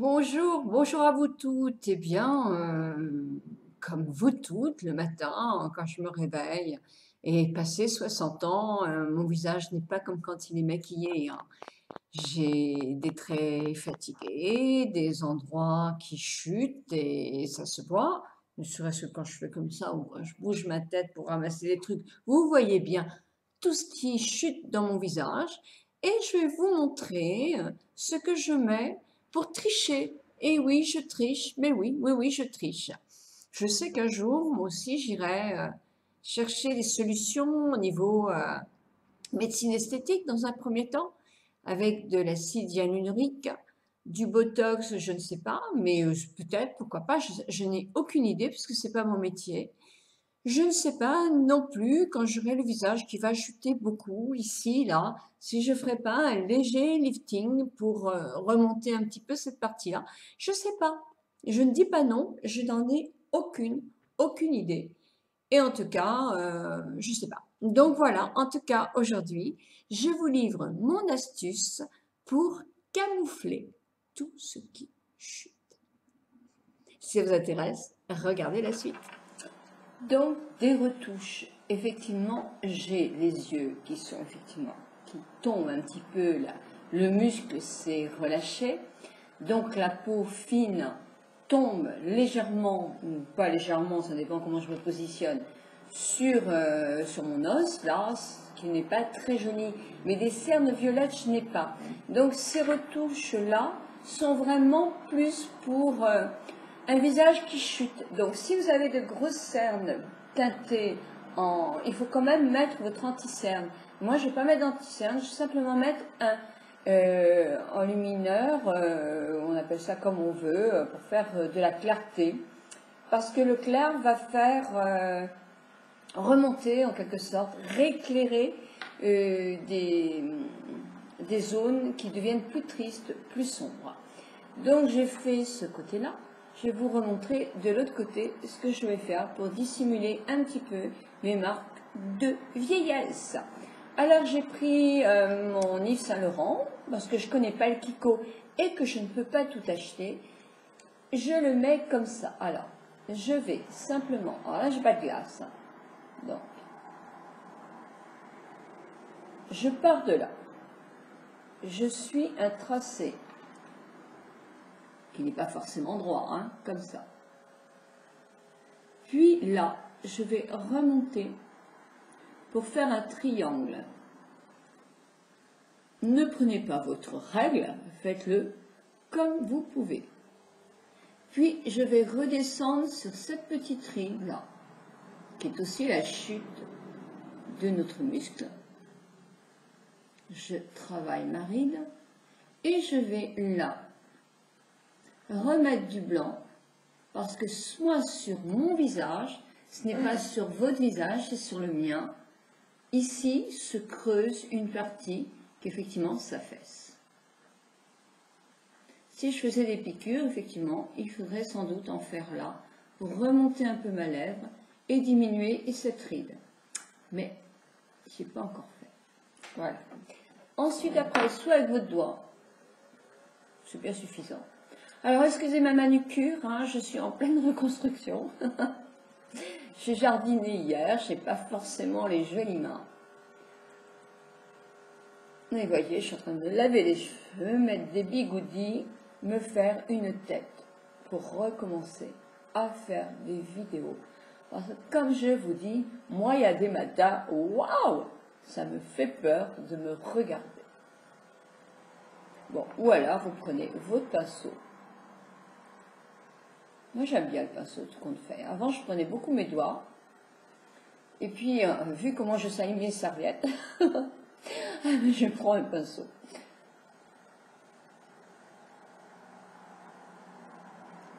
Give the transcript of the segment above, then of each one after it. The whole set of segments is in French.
Bonjour, bonjour à vous toutes. Eh bien, comme vous toutes, le matin, quand je me réveille, et passé 60 ans, mon visage n'est pas comme quand il est maquillé, hein. J'ai des traits fatigués, des endroits qui chutent et ça se voit. Ne serait-ce que quand je fais comme ça ou quand je bouge ma tête pour ramasser des trucs. Vous voyez bien tout ce qui chute dans mon visage et je vais vous montrer ce que je mets pour tricher. Et oui, je triche, mais oui, oui, oui, je triche. Je sais qu'un jour, moi aussi, j'irai chercher des solutions au niveau médecine esthétique dans un premier temps, avec de l'acide hyaluronique, du botox, je ne sais pas, mais peut-être, pourquoi pas, je n'ai aucune idée puisque c'est pas mon métier. Je ne sais pas non plus quand j'aurai le visage qui va chuter beaucoup ici, là, si je ferai pas un léger lifting pour remonter un petit peu cette partie-là. Je ne sais pas. Je ne dis pas non, je n'en ai aucune idée. Et en tout cas, je ne sais pas. Donc voilà, en tout cas, aujourd'hui, je vous livre mon astuce pour camoufler tout ce qui chute. Si ça vous intéresse, regardez la suite. Donc, des retouches. Effectivement, j'ai les yeux qui sont effectivement, qui tombent un petit peu là. Le muscle s'est relâché. Donc, la peau fine tombe légèrement, ou pas légèrement, ça dépend comment je me positionne, sur mon os, là, ce qui n'est pas très joli. Mais des cernes violettes, je n'ai pas. Donc, ces retouches-là sont vraiment plus pour un visage qui chute. Donc, si vous avez de grosses cernes teintées en... Il faut quand même mettre votre anti-cerne. Moi, je ne vais pas mettre d'anti-cerne, je vais simplement mettre un enlumineur, on appelle ça comme on veut, pour faire de la clarté. Parce que le clair va faire remonter, en quelque sorte, rééclairer des zones qui deviennent plus tristes, plus sombres. Donc, j'ai fait ce côté-là. Je vais vous remontrer de l'autre côté ce que je vais faire pour dissimuler un petit peu mes marques de vieillesse. Alors j'ai pris mon Yves Saint Laurent, parce que je ne connais pas le Kiko et que je ne peux pas tout acheter. Je le mets comme ça. Alors, je vais simplement... Alors là, je n'ai pas de glace. Donc, je pars de là. Je suis un tracé qui n'est pas forcément droit, hein, comme ça. Puis là, je vais remonter pour faire un triangle. Ne prenez pas votre règle, faites-le comme vous pouvez. Puis je vais redescendre sur cette petite ride là, qui est aussi la chute de notre muscle. Je travaille ma ride et je vais là remettre du blanc parce que moi sur mon visage, ce n'est pas sur votre visage, c'est sur le mien. Ici se creuse une partie qui effectivement s'affaisse. Si je faisais des piqûres, effectivement, il faudrait sans doute en faire là pour remonter un peu ma lèvre et diminuer cette ride. Mais je n'ai pas encore fait. Voilà. Ensuite, après, soit avec votre doigt, c'est bien suffisant. Alors, excusez ma manucure, hein, je suis en pleine reconstruction. J'ai jardiné hier, je n'ai pas forcément les jolies mains. Et vous voyez, je suis en train de me laver les cheveux, mettre des bigoudis, me faire une tête pour recommencer à faire des vidéos. Parce que comme je vous dis, moi il y a des matins, waouh, ça me fait peur de me regarder. Bon, ou alors vous prenez votre pinceau. Moi j'aime bien le pinceau, tout compte fait. Avant je prenais beaucoup mes doigts. Et puis, vu comment je salis mes serviettes, je prends un pinceau.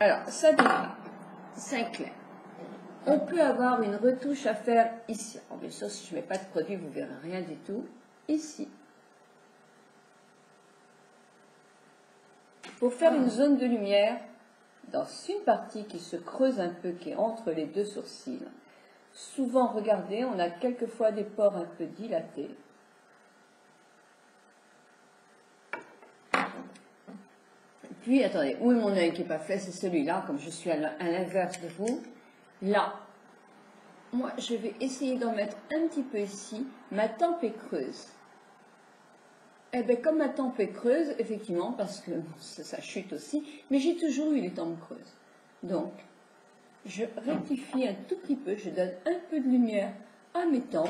Alors, ça démarre, c'est clair. On peut avoir une retouche à faire ici. Alors, bien sûr, si je ne mets pas de produit, vous ne verrez rien du tout. Ici. Pour faire une zone de lumière dans une partie qui se creuse un peu, qui est entre les deux sourcils. Souvent, regardez, on a quelquefois des pores un peu dilatés. Puis, attendez, où est mon œil qui n'est pas fait? C'est celui-là, comme je suis à l'inverse de vous. Là, moi, je vais essayer d'en mettre un petit peu ici. Ma tempe est creuse. Eh bien, comme ma tempe est creuse, effectivement, parce que ça chute aussi, mais j'ai toujours eu les tempes creuses. Donc, je rectifie un tout petit peu, je donne un peu de lumière à mes tempes.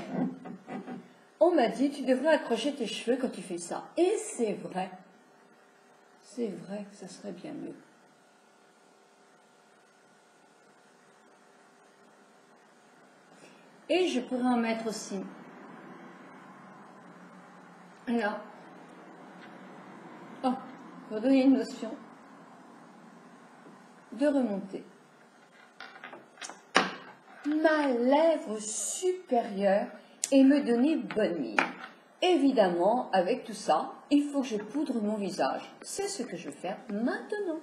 On m'a dit, tu devrais accrocher tes cheveux quand tu fais ça. Et c'est vrai. C'est vrai que ça serait bien mieux. Et je pourrais en mettre aussi. Alors, oh, pour donner une notion de remonter. Ma lèvre supérieure et me donner bonne mine. Évidemment, avec tout ça, il faut que je poudre mon visage. C'est ce que je vais faire maintenant.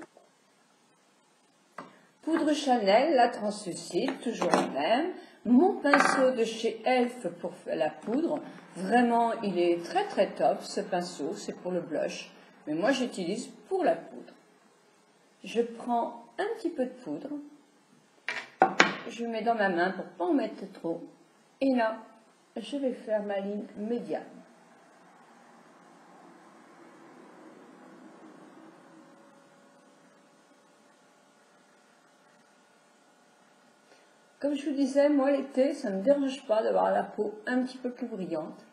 Poudre Chanel, la translucide, toujours la même. Mon pinceau de chez Elf pour faire la poudre, vraiment, il est très très top, ce pinceau, c'est pour le blush. Mais moi, j'utilise pour la poudre. Je prends un petit peu de poudre, je mets dans ma main pour ne pas en mettre trop. Et là, je vais faire ma ligne médiane. Comme je vous disais, moi l'été, ça ne me dérange pas d'avoir la peau un petit peu plus brillante.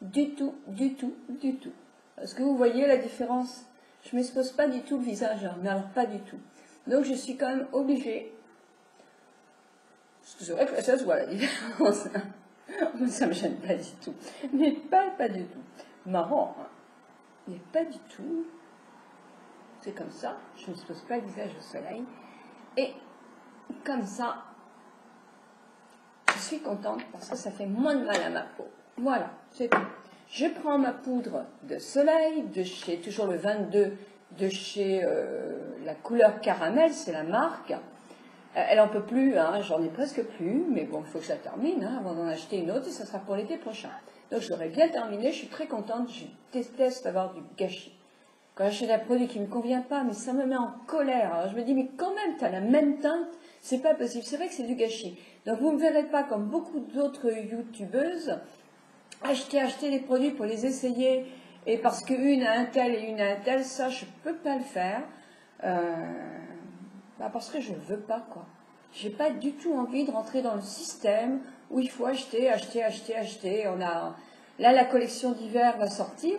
Du tout, du tout, du tout. Est-ce que vous voyez la différence? Je ne m'expose pas du tout le visage, hein, mais alors pas du tout. Donc je suis quand même obligée. Parce que c'est vrai que ça se voit la différence. Ça ne me gêne pas du tout. Mais pas du tout. Marrant, hein. Mais pas du tout. C'est comme ça. Je ne m'expose pas le visage au soleil. Et comme ça, je suis contente parce que ça fait moins de mal à ma peau. Voilà, c'est tout. Je prends ma poudre de soleil, de chez, toujours le 22, de chez la couleur caramel, c'est la marque. Elle en peut plus, hein, j'en ai presque plus, mais bon, il faut que je la termine hein, avant d'en acheter une autre et ça sera pour l'été prochain. Donc je l'aurai bien terminé, je suis très contente, je déteste avoir du gâchis. Quand j'achète un produit qui ne me convient pas, mais ça me met en colère. Alors je me dis, mais quand même, tu as la même teinte, c'est pas possible. C'est vrai que c'est du gâchis. Donc vous ne me verrez pas, comme beaucoup d'autres youtubeuses, acheter des produits pour les essayer, et parce qu'une a un tel et une a un tel, ça, je ne peux pas le faire. Parce que je ne veux pas, quoi. J'ai pas du tout envie de rentrer dans le système où il faut acheter. Là, la collection d'hiver va sortir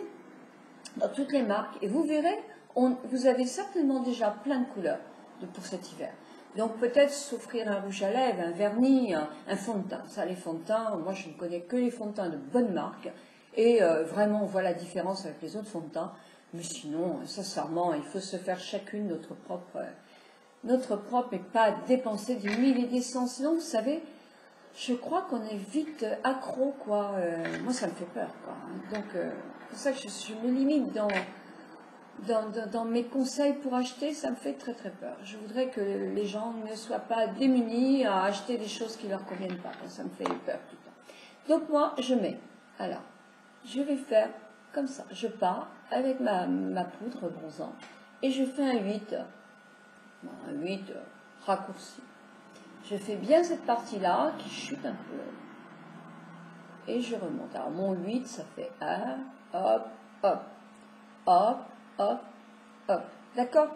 dans toutes les marques. Et vous verrez, vous avez certainement déjà plein de couleurs pour cet hiver. Donc peut-être s'offrir un rouge à lèvres, un vernis, un fond de teint. Ça, les fonds de teint, moi je ne connais que les fonds de teint de bonnes marques. Et vraiment, on voit la différence avec les autres fonds de teint. Mais sinon, sincèrement, il faut se faire chacune notre propre, et pas dépenser des mille et des cents. Sinon, vous savez, je crois qu'on est vite accro, quoi. Moi, ça me fait peur, quoi. Donc, c'est pour ça que je me limite dans mes conseils pour acheter, ça me fait très très peur. Je voudrais que les gens ne soient pas démunis à acheter des choses qui ne leur conviennent pas. Ça me fait peur tout le temps. Donc, moi, je mets. Alors, je vais faire comme ça. Je pars avec ma poudre bronzant et je fais un 8. Un 8 raccourci. Je fais bien cette partie-là qui chute un peu. Et je remonte. Alors mon 8, ça fait 1, hop, hop, hop, hop, hop. D'accord?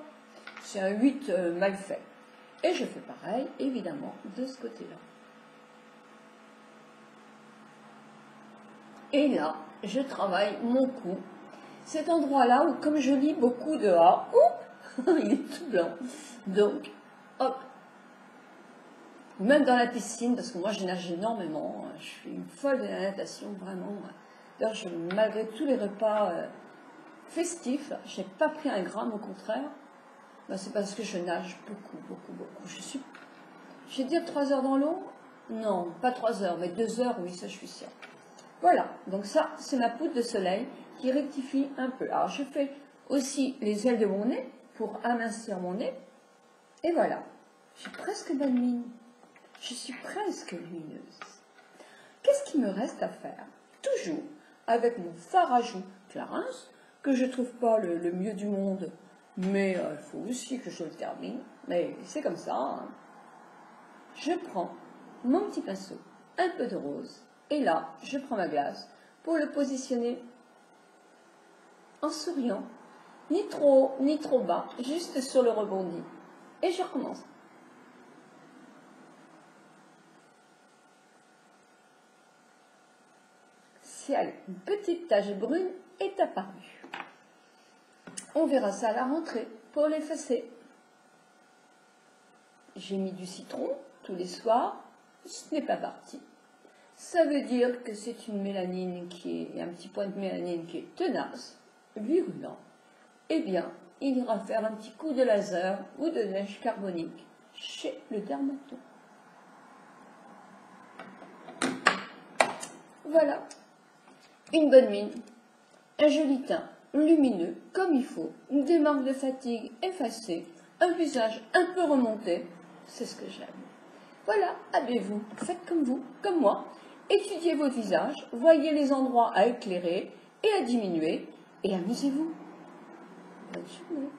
C'est un 8 mal fait. Et je fais pareil, évidemment, de ce côté-là. Et là, je travaille mon cou. Cet endroit-là où, comme je lis beaucoup dehors, il est tout blanc. Donc, hop. Même dans la piscine, parce que moi je nage énormément, je suis une folle de la natation, vraiment. D'ailleurs, malgré tous les repas festifs, je n'ai pas pris un gramme, au contraire. C'est parce que je nage beaucoup, beaucoup, beaucoup. Je vais dire 3 heures dans l'eau? Non, pas 3 heures, mais 2 heures, oui, ça je suis sûre. Voilà, donc ça, c'est ma poudre de soleil qui rectifie un peu. Alors, je fais aussi les ailes de mon nez pour amincir mon nez. Et voilà, j'ai presque bonne mine. Je suis presque lumineuse. Qu'est-ce qu'il me reste à faire? Toujours avec mon fard à joues Clarins, que je ne trouve pas le mieux du monde, mais il faut aussi que je le termine. Mais c'est comme ça, hein. Je prends mon petit pinceau, un peu de rose, et là, je prends ma glace pour le positionner en souriant, ni trop haut, ni trop bas, juste sur le rebondi. Et je recommence. Ciel, une petite tache brune est apparue. On verra ça à la rentrée pour l'effacer. J'ai mis du citron tous les soirs, ce n'est pas parti. Ça veut dire que c'est une mélanine qui est un petit point de mélanine qui est tenace, virulent. Eh bien, il ira faire un petit coup de laser ou de neige carbonique chez le dermato. Voilà, une bonne mine, un joli teint lumineux comme il faut, des marques de fatigue effacées, un visage un peu remonté, c'est ce que j'aime. Voilà, habillez-vous, faites comme moi, étudiez votre visage, voyez les endroits à éclairer et à diminuer, et amusez-vous. Bonne journée.